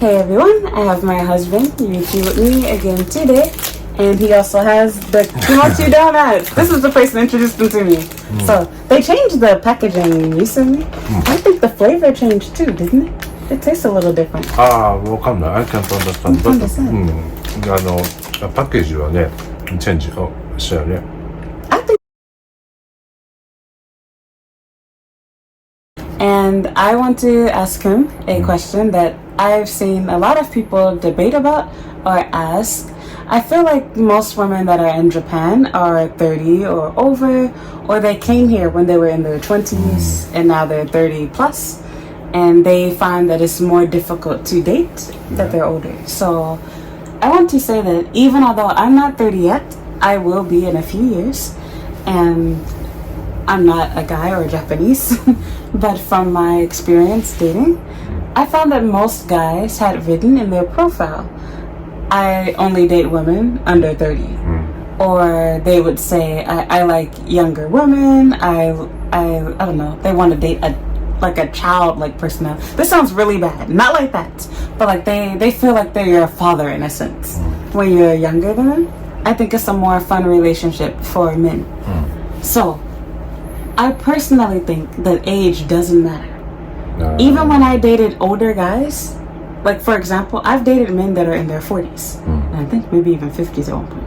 Hey everyone, I have my husband, Yuki, with me again today, and he also has the Kimochi Donuts. This is the person who introduced them to me. So, they changed the packaging recently. I think the flavor changed too, didn't it? It tastes a little different. わかんない。I can't understand. だって、パッケージはね、チェンジをしたよね。I think. And I want to ask him a question that I've seen a lot of people debate about or ask. I feel like most women that are in Japan are 30 or over, or they came here when they were in their 20s and now they're 30 plus, and they find that it's more difficult to date that they're older. So I want to say that even although I'm not 30 yet, I will be in a few years, and I'm not a guy or Japanese, but from my experience dating, I found that most guys had written in their profile, I only date women under 30. Or they would say, I like younger women, I don't know, they want to date a childlike personality. This sounds really bad, not like that, but like they feel like they're your father in a sense. When you're younger than them, I think it's a more fun relationship for men. So, I personally think that age doesn't matter. Even when I dated older guys, like for example, I've dated men that are in their 40s. And I think maybe even 50s at one point.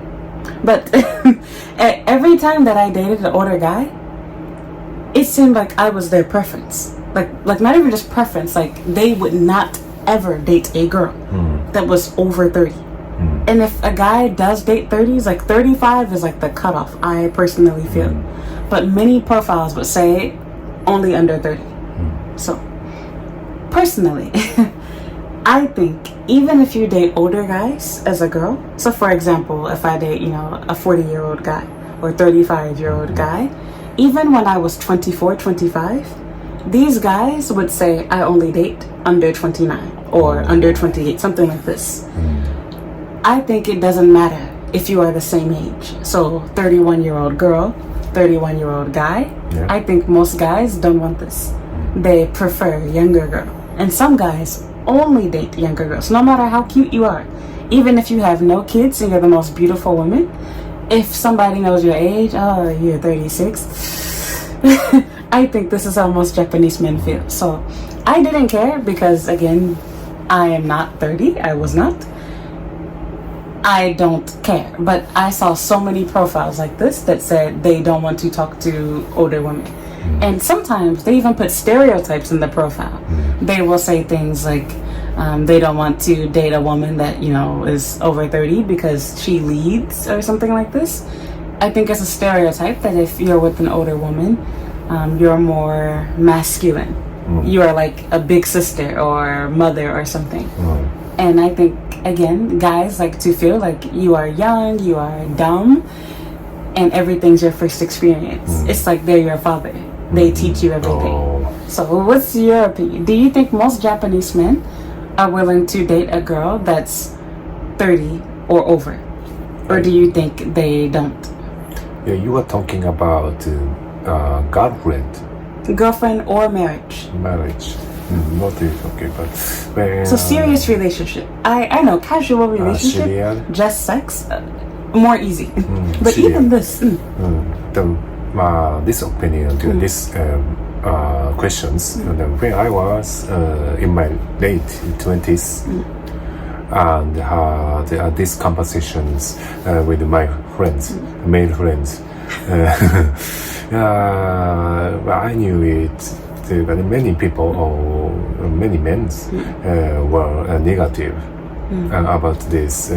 But every time that I dated an older guy, it seemed like I was their preference. Like not even just preference, like they would not ever date a girl that was over 30. And if a guy does date 30s, like 35 is like the cutoff, I personally feel. But many profiles would say only under 30. So, personally, I think even if you date older guys as a girl, so for example, if I date, a 40-year-old guy or 35-year-old guy, even when I was 24, 25, these guys would say I only date under 29 or under 28, something like this. I think it doesn't matter if you are the same age. So 31-year-old girl, 31-year-old guy, I think most guys don't want this. They prefer younger girl. And some guys only date younger girls, no matter how cute you are. Even if you have no kids and you're the most beautiful woman, if somebody knows your age, oh, you're 36, I think this is how most Japanese men feel. So I didn't care because, again, I am not 30. I was not. I don't care. But I saw so many profiles like this that said they don't want to talk to older women. And sometimes they even put stereotypes in the profile. They will say things like they don't want to date a woman that, is over 30 because she leads or something like this. I think it's a stereotype that if you're with an older woman, you're more masculine. You are like a big sister or mother or something. And I think, again, guys like to feel like you are young, you are dumb, and everything's your first experience. It's like they're your father. They teach you everything. So what's your opinion? Do you think most Japanese men are willing to date a girl that's 30 or over? Or do you think they don't? Yeah, you were talking about girlfriend. Girlfriend or marriage. Marriage. Not okay, but when, so serious relationship. I know, casual relationship, just sex, more easy. But even this. This opinion to this questions. When I was in my late 20s and had these conversations with my friends, male friends, I knew it. Many people or many men were negative about this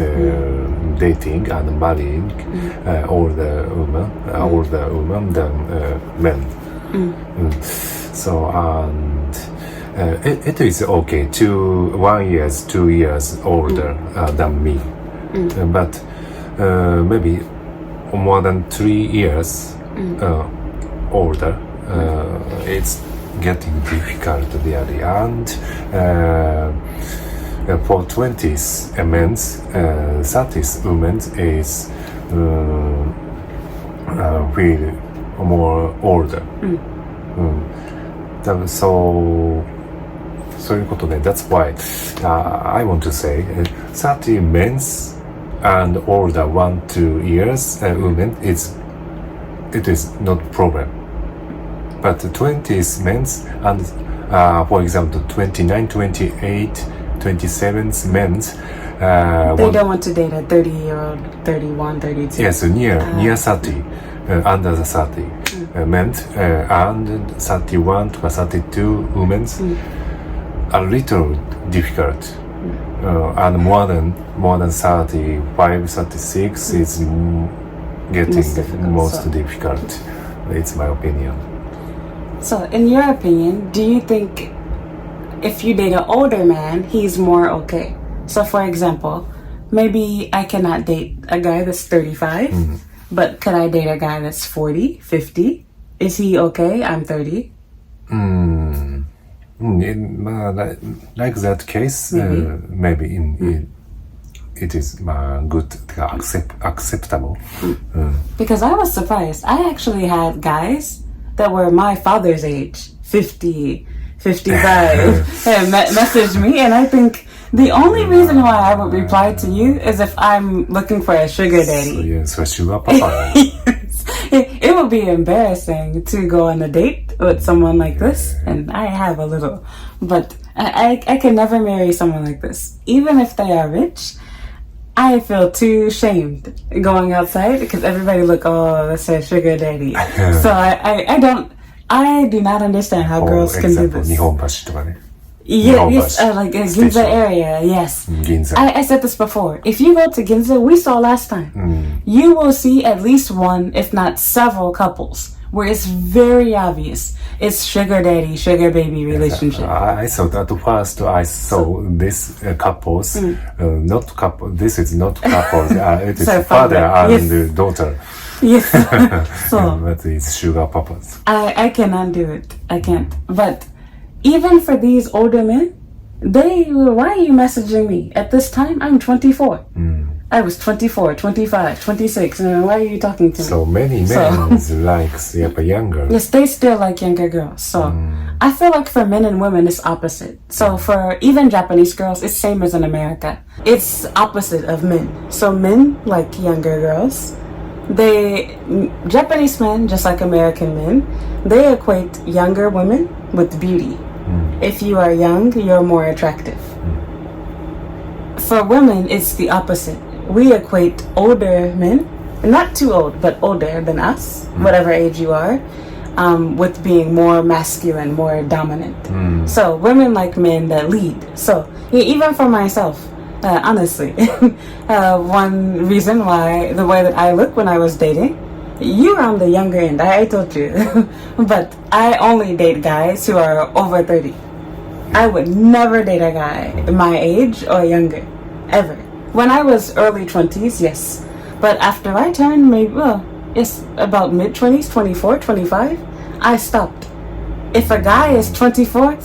dating and marrying older women than men. So it is okay to 1 year, 2 years older than me, but maybe more than 3 years older. It's getting difficult really, and for 20s men, 30s women is feel more older. So そういうことね。That's why I want to say 30 men's and older 1-2 years women it is not problem. But 20s men's and for example 29, 28, 27's men's they don't want to date a 30-year-old, 31, 32. Yes, near 30, under the 30 men and 31 to 32 women a little difficult. And more than 35, 36 is getting most difficult. It's my opinion. So, in your opinion, do you think if you date an older man, he's more okay? So, for example, maybe I cannot date a guy that's 35, but could I date a guy that's 40, 50? Is he okay? I'm 30. Like that case, maybe it is good, acceptable. Because I was surprised. I actually had guys that were my father's age, 50, 55, and message me, and I think the only reason why I would reply to you is if I'm looking for a sugar daddy. So sugar papa. It would be embarrassing to go on a date with someone like this, and I have a little, but I can never marry someone like this. Even if they are rich, I feel too shamed going outside because everybody look, oh, that's a sugar daddy. So I do not understand how girls can do this. 日本橋とかね。Yes, like Ginza area, yes. Ginza. I said this before. If you go to Ginza, we saw last time, you will see at least one, if not several couples, where it's very obvious. It's sugar daddy, sugar baby relationship. I thought at first I saw this couples, not couple. This is not couple. It is So father and daughter. Yes. So, but it's sugar papas. I cannot do it. I can't. But even for these older men, why are you messaging me? At this time, I'm 24. I was 24, 25, 26, and why are you talking to me? So many men likes younger. Yes, they still like younger girls. So I feel like for men and women, it's opposite. So for even Japanese girls, it's same as in America. It's opposite of men. So men like younger girls. Japanese men, just like American men, they equate younger women with beauty. If you are young, you're more attractive. For women, it's the opposite. We equate older men, not too old, but older than us, whatever age you are, with being more masculine, more dominant. So women like men that lead. So even for myself, honestly, one reason why the way that I look when I was dating, you're on the younger end, I told you. But I only date guys who are over 30. I would never date a guy my age or younger, ever. When I was early 20s, yes. But after I turned about mid-20s, 24, 25, I stopped. If a guy is 24,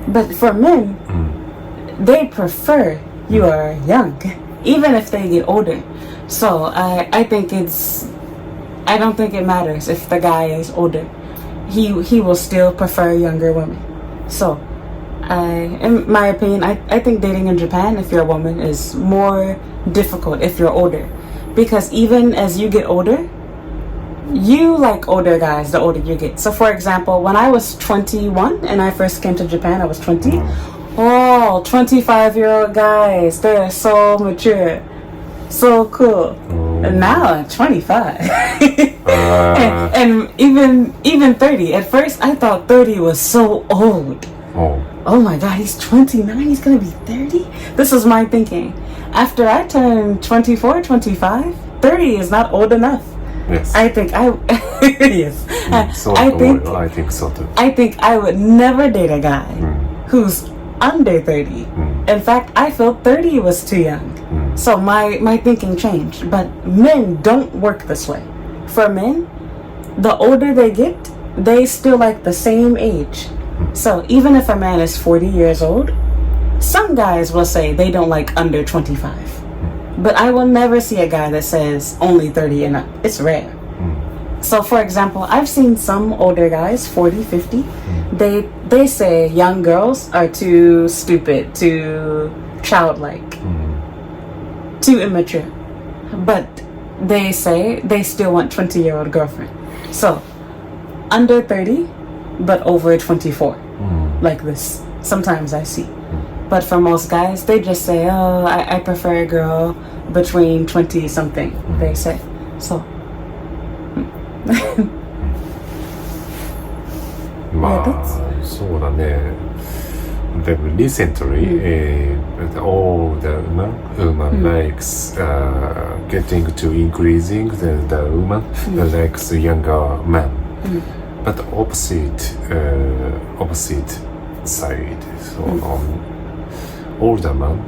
but for men, they prefer you are young, even if they get older. So I don't think it matters if the guy is older. He will still prefer younger women. So in my opinion, I think dating in Japan, if you're a woman, is more difficult if you're older. Because even as you get older, you like older guys the older you get. So for example, when I was 21 and I first came to Japan, I was 20. Oh, 25-year-old guys, they're so mature, so cool. And now I'm 25. and even 30. At first I thought 30 was so old. Oh my god, he's 29, he's gonna be 30? This was my thinking. After I turned 24, 25, 30 is not old enough. Yes. I think yes. I think so too. I think I would never date a guy who's under 30. In fact, I felt 30 was too young. So my thinking changed. But men don't work this way. For men, the older they get, they still like the same age. So even if a man is 40 years old, some guys will say they don't like under 25. But I will never see a guy that says only 30 and up. It's rare. So for example, I've seen some older guys, 40, 50, they say young girls are too stupid, too childlike, too immature. But they say they still want 20-year-old girlfriend. So under 30, but over 24, like this. Sometimes I see. But for most guys, they just say, oh, I prefer a girl between 20 something, they say. So. まあ、そうだね。But recently, all the woman likes getting to increasing the woman likes younger man. But opposite side. So older man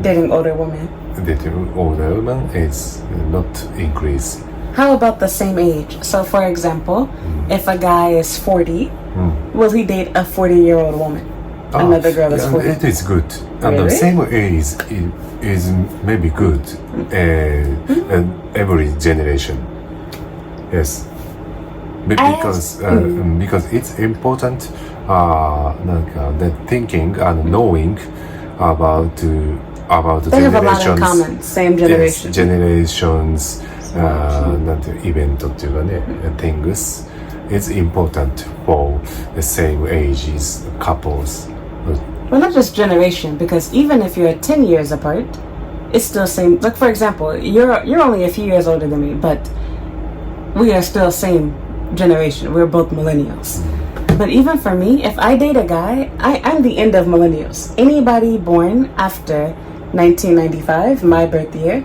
dating older women. Dating older woman is not increase. How about the same age? So for example, if a guy is 40, will he date a 40-year-old woman? Another girl is 40. It is good. And Really? the same age is maybe good. Every generation. Yes. Because it's important the thinking and knowing about They generations. have a lot in common. Same generation. Yes, generations. なんてイベントっていうかね、things is important for the same ages couples. Well, not just generation, because even if you're 10 years apart, it's still same. Like for example, you're only a few years older than me, but we are still same generation. We're both millennials. But even for me, if I date a guy, I'm the end of millennials. Anybody born after 1995, my birth year,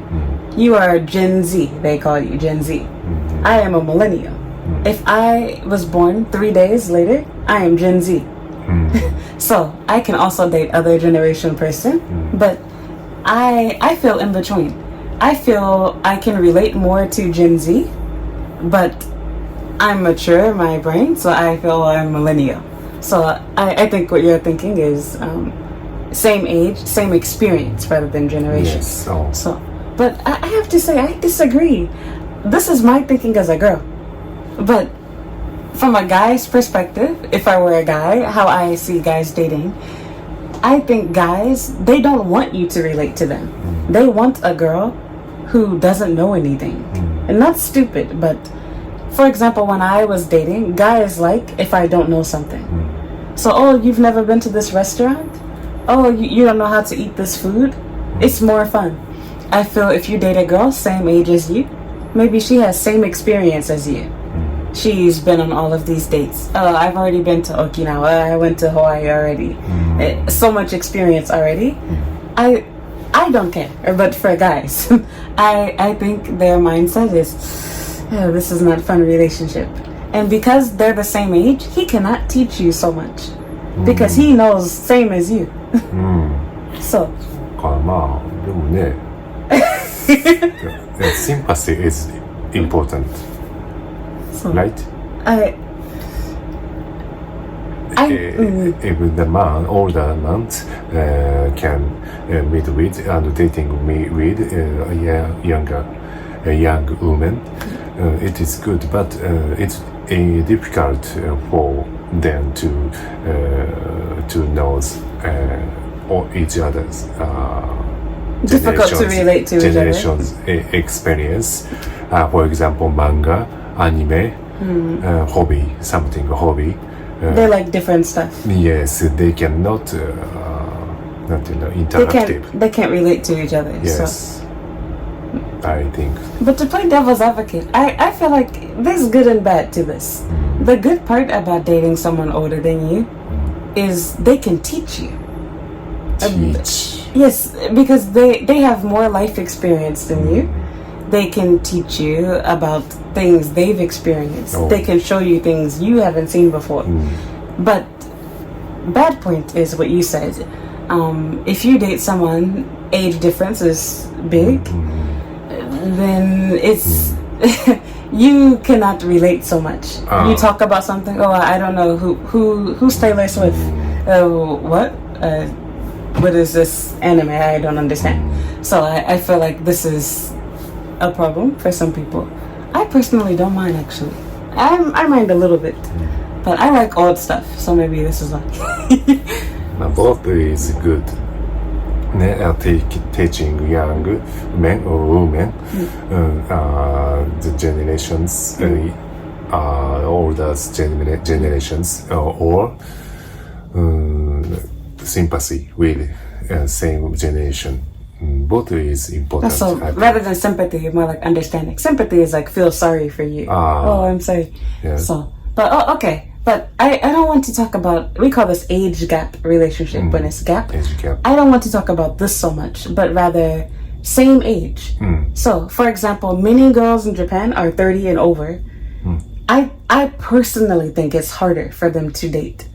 you are Gen Z. They call you Gen Z. I am a millennial. If I was born 3 days later, I am Gen Z. So I can also date other generation person, but I feel in between. I feel I can relate more to Gen Z, but I'm mature in my brain, so I feel I'm millennial. So I think what you're thinking is same age, same experience rather than generation. Yes. So, but I have to say, I disagree. This is my thinking as a girl. But from a guy's perspective, if I were a guy, how I see guys dating, I think guys, they don't want you to relate to them. They want a girl who doesn't know anything. And not stupid, but for example, when I was dating, guys like if I don't know something. So, oh, you've never been to this restaurant? Oh, you don't know how to eat this food? It's more fun. I feel if you date a girl same age as you, maybe she has same experience as you. She's been on all of these dates. Oh, I've already been to Okinawa. I went to Hawaii already. So much experience already. I don't care. But for guys, I think their mindset is, oh, this is not a fun relationship. And because they're the same age, he cannot teach you so much. Because he knows same as you. So. まあでもねsympathy is important. So, right? If the man, older man, can meet with and dating me with a young woman, it is good, but it's difficult for them to know each other's difficult to relate to generations experience. For example, manga, anime, hobby, something hobby. They like different stuff. Yes, they cannot interactive. They can't relate to each other. Yes, so. I think. But to play devil's advocate, I feel like there's good and bad to this. The good part about dating someone older than you is they can teach you. Teach. Yes, because they have more life experience than you. They can teach you about things they've experienced. They can show you things you haven't seen before. But bad point is what you said. If you date someone, age difference is big, then it's you cannot relate so much. You talk about something. Oh, I don't know who's Taylor Swift. What is this anime? I don't understand. So I feel like this is a problem for some people. I personally don't mind actually. I mind a little bit, but I like old stuff, so maybe this is like. Both is good. Teaching young men or women, the generations, older generations, or sympathy with same generation. Both is important. So rather than sympathy, more like understanding. Sympathy is like feel sorry for you. Oh, I'm sorry. Yeah. So, but okay. But I don't want to talk about, we call this age gap relationship when it's gap. Age gap. I don't want to talk about this so much, but rather same age. So, for example, many girls in Japan are 30 and over. I personally think it's harder for them to date.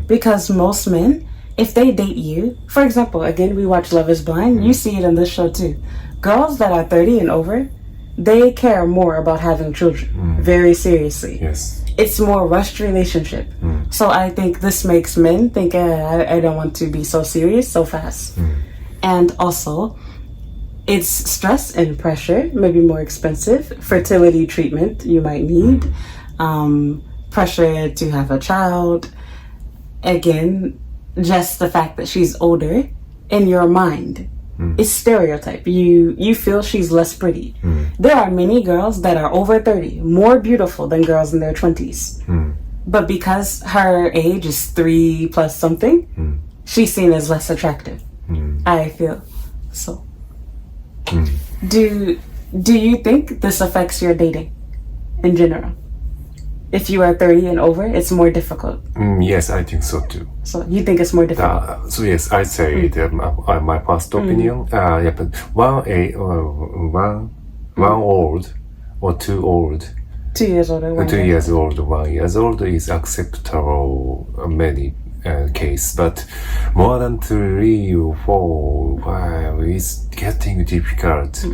Because most men, if they date you, for example, again, we watch Love is Blind, you see it on this show too. Girls that are 30 and over, they care more about having children very seriously. Yes. It's more rushed relationship. So I think this makes men think, I don't want to be so serious so fast. And also, it's stress and pressure, maybe more expensive. Fertility treatment you might need. Pressure to have a child. Again, just the fact that she's older in your mind. It's stereotype. You feel she's less pretty. There are many girls that are over 30, more beautiful than girls in their 20s. But because her age is 3 plus something, she's seen as less attractive. I feel so. Do you think this affects your dating in general? If you are 30 and over, it's more difficult. Yes, I think so too. So you think it's more difficult? So yes, I say that my first opinion. Yeah, but one old or too old. 2 years older. 2 years old, 1 year old is acceptable in many case, but more than 3 or 4, 5 is getting difficult.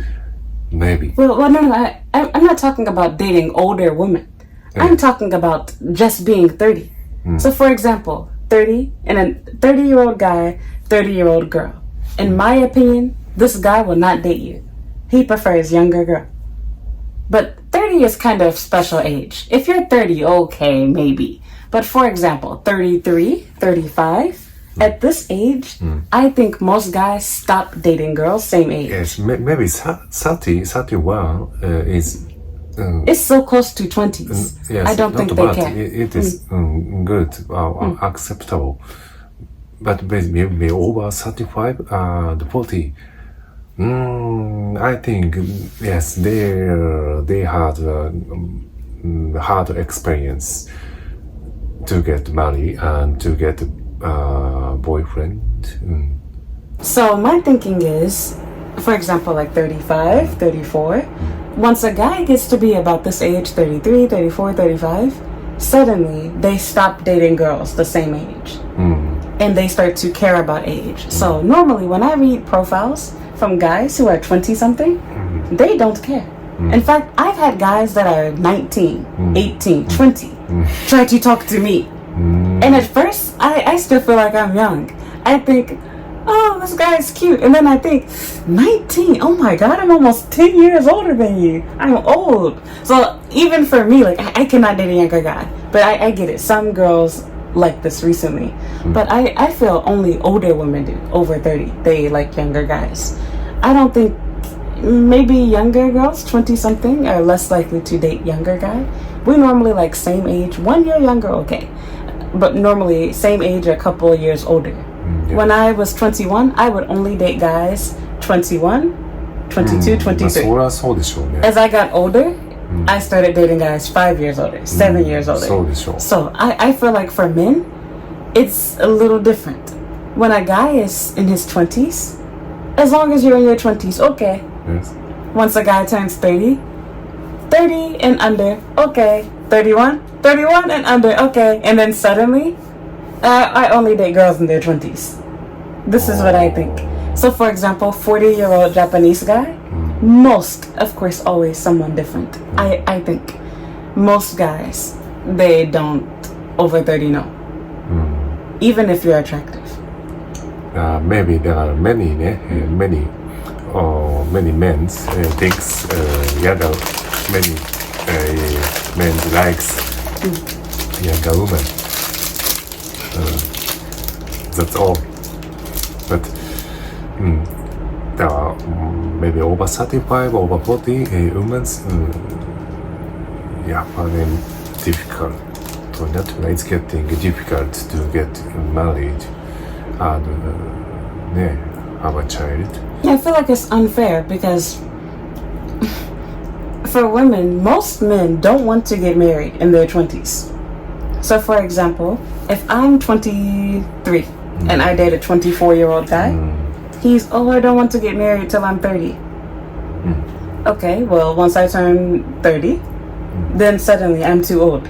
Maybe. Well, no. I'm not talking about dating older women. I'm talking about just being 30. So for example, 30 and a 30-year-old guy, 30-year-old girl. In my opinion, this guy will not date you. He prefers younger girl. But 30 is kind of special age. If you're 30, okay, maybe. But for example, 33, 35, at this age, I think most guys stop dating girls same age. Yes, maybe 30, 31 is... it's so close to 20s. Yes, I don't think they bad. can. It is good, acceptable. But maybe over 35 and 40, I think yes, they had hard experience to get married and to get a boyfriend. So my thinking is, for example, like 35, 34, once a guy gets to be about this age, 33, 34, 35, suddenly they stop dating girls the same age. And they start to care about age. So normally when I read profiles from guys who are 20-something, they don't care. In fact, I've had guys that are 19, 18, 20 try to talk to me. And at first, I still feel like I'm young. I think, oh, this guy is cute. And then I think, 19, oh my God, I'm almost 10 years older than you. I'm old. So even for me, like, I cannot date a younger guy. But I get it. Some girls like this recently. But I feel only older women do, over 30. They like younger guys. I don't think, maybe younger girls, 20-something, are less likely to date younger guy. We normally like same age, 1 year younger, okay. But normally same age, a couple of years older. When I was 21, I would only date guys 21, 22, 23. As I got older, I started dating guys 5 years older, 7 years older. So I feel like for men, it's a little different. When a guy is in his 20s, as long as you're in your 20s, okay. Yes. Once a guy turns 30, 30 and under, okay. 31 and under, okay. And then suddenly, I only date girls in their 20s. This is what I think. So for example, 40-year-old Japanese guy, most, of course, always someone different. I think most guys, they don't over 30 know. Even if you're attractive. Maybe there are many men thinks younger, many men likes younger women. That's all. But there are maybe over 35, over 40 women. For them difficult. For that, it's getting difficult to get married and have a child. I feel like it's unfair because for women, most men don't want to get married in their 20s. So for example, if I'm 23 and I date a 24-year-old guy, he's, I don't want to get married till I'm 30. Okay, well, once I turn 30, then suddenly I'm too old.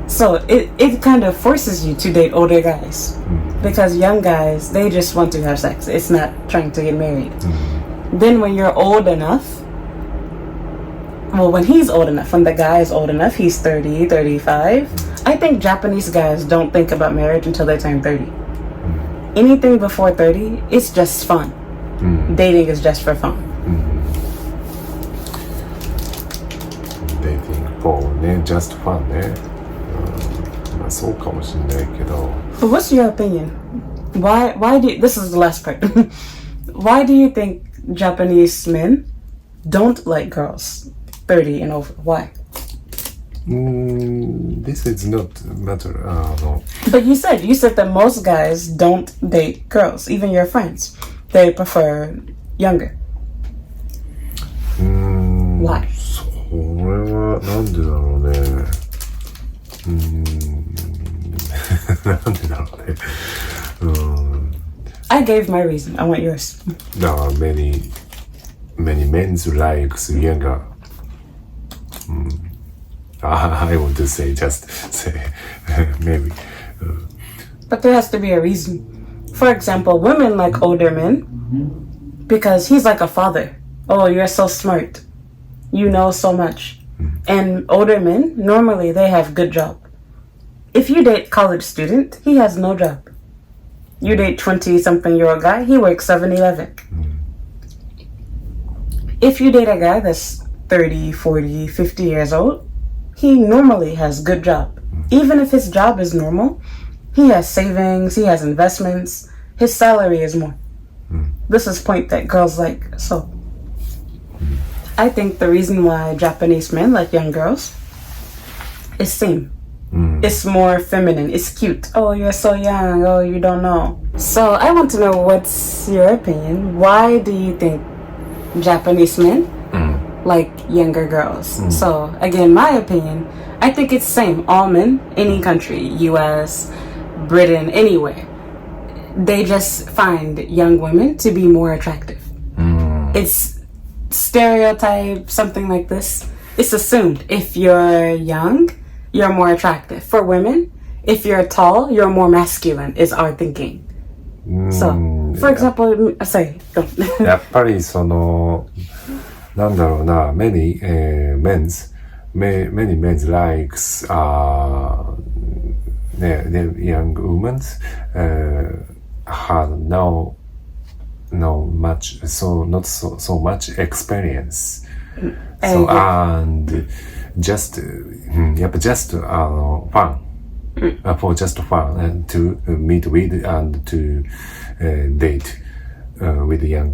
So it kind of forces you to date older guys. Because young guys, they just want to have sex. It's not trying to get married. Then when you're old enough, when he's old enough, when the guy is old enough, he's 30, 35. I think Japanese guys don't think about marriage until they turn 30. Anything before 30, it's just fun. Dating is just for fun. Dating for just fun そうかもしれないけど But what's your opinion? Why do you, this is the last part. Why do you think Japanese men don't like girls 30 and over? Why? This is not matter. No. But you said that most guys don't date girls, even your friends. They prefer younger. Why? それはなんでだろうね。なんでだろうね。I gave my reason. I want yours. There are many men likes younger. I want to say maybe. But there has to be a reason. For example, women like older men because he's like a father. Oh, you're so smart. You know so much. And older men, normally they have good job. If you date college student, he has no job. You date 20-something-year-old guy, he works 7-Eleven. If you date a guy that's 30, 40, 50 years old, he normally has good job. Even if his job is normal, he has savings, he has investments, his salary is more. This is point that girls like. So I think the reason why Japanese men like young girls is same. It's more feminine. It's cute. Oh, you're so young. Oh, you don't know. So I want to know what's your opinion. Why do you think Japanese men like younger girls? So again, my opinion, I think it's same. All men, any country, US, Britain, anywhere, they just find young women to be more attractive. It's stereotype, something like this. It's assumed if you're young, you're more attractive. For women, if you're tall, you're more masculine, is our thinking. So, for example, sorry, go. やっぱりそのなんだろうな many men's likes the young women have not so much experience. So and just fun. For just fun and to meet with and to date with young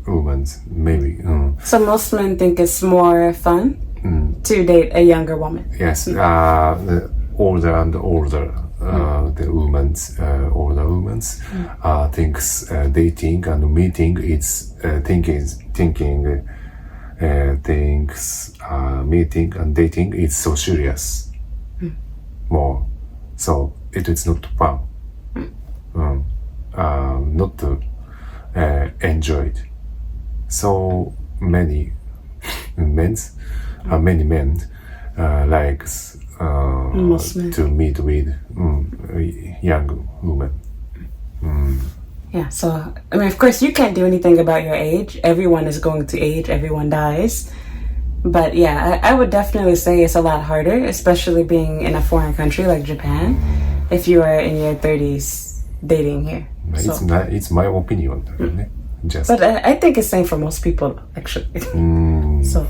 women, maybe. So most men think it's more fun to date a younger woman. Yes, the older and older the older women thinks dating and meeting it's thinking meeting and dating is so serious more. So it is not fun, not to enjoy it. So many men likes to meet with young women. Yeah, so I mean, of course, you can't do anything about your age. Everyone is going to age. Everyone dies. But yeah, I would definitely say it's a lot harder, especially being in a foreign country like Japan, if you are in your 30s dating here. It's my opinion. But I think it's same for most people, actually. So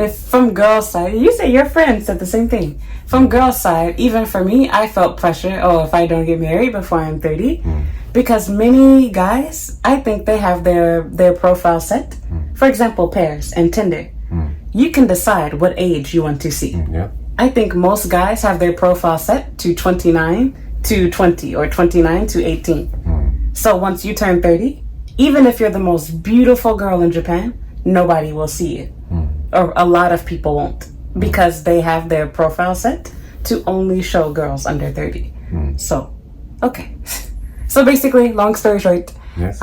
if from girls' side, you say your friends said the same thing. From girls' side, even for me, I felt pressure. Oh, if I don't get married before I'm 30, because many guys, I think they have their profile set. For example, pairs and Tinder. You can decide what age you want to see. Yeah. I think most guys have their profile set to 29 to 20 or 29 to 18. So once you turn 30, even if you're the most beautiful girl in Japan, nobody will see it. Or a lot of people won't, because they have their profile set to only show girls under 30. So, okay. So basically, long story short, Yes.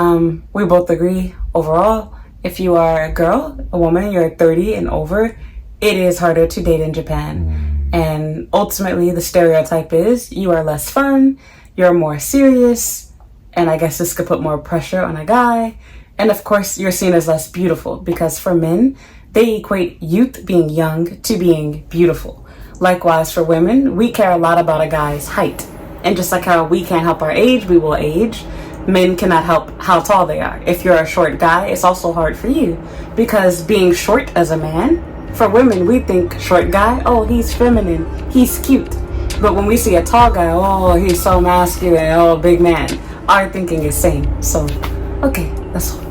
we both agree overall, if you are a girl, a woman, you're 30 and over, it is harder to date in Japan. And ultimately, the stereotype is you are less fun, you're more serious, and I guess this could put more pressure on a guy. And of course, you're seen as less beautiful, because for men, they equate youth, being young, to being beautiful. Likewise, for women, we care a lot about a guy's height. And just like how we can't help our age, we will age. Men cannot help how tall they are. If you're a short guy, it's also hard for you, because being short as a man, for women, we think short guy, oh, he's feminine, he's cute. But when we see a tall guy, oh, he's so masculine, oh, big man, our thinking is same. So, okay, that's all.